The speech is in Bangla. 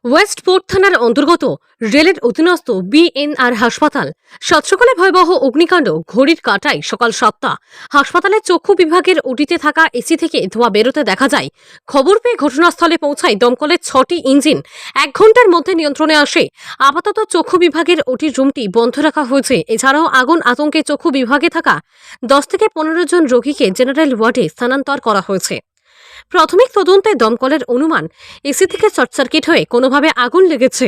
ওয়েস্টপোর্ট থানার অন্তর্গত রেলের অধীনস্থ বিএনআর হাসপাতাল। সাত সকালে ভয়াবহ অগ্নিকাণ্ড, ঘড়ির কাঁটায় সকাল 7টা। হাসপাতালের চক্ষু বিভাগের ওটিতে থাকা এসি থেকে ধোঁয়া বেরোতে দেখা যায়। খবর পেয়ে ঘটনাস্থলে পৌঁছায় দমকলের 6টি ইঞ্জিন। 1 ঘন্টার মধ্যে নিয়ন্ত্রণে আসে। আপাতত চক্ষু বিভাগের ওটির রুমটি বন্ধ রাখা হয়েছে। এছাড়াও আগুন আতঙ্কে চক্ষু বিভাগে থাকা 10 থেকে 15 জন রোগীকে জেনারেল ওয়ার্ডে স্থানান্তর করা হয়েছে। প্রাথমিক তদন্তে দমকলের অনুমান এসি থেকে শর্ট সার্কিট হয়ে কোনোভাবে আগুন লেগেছে।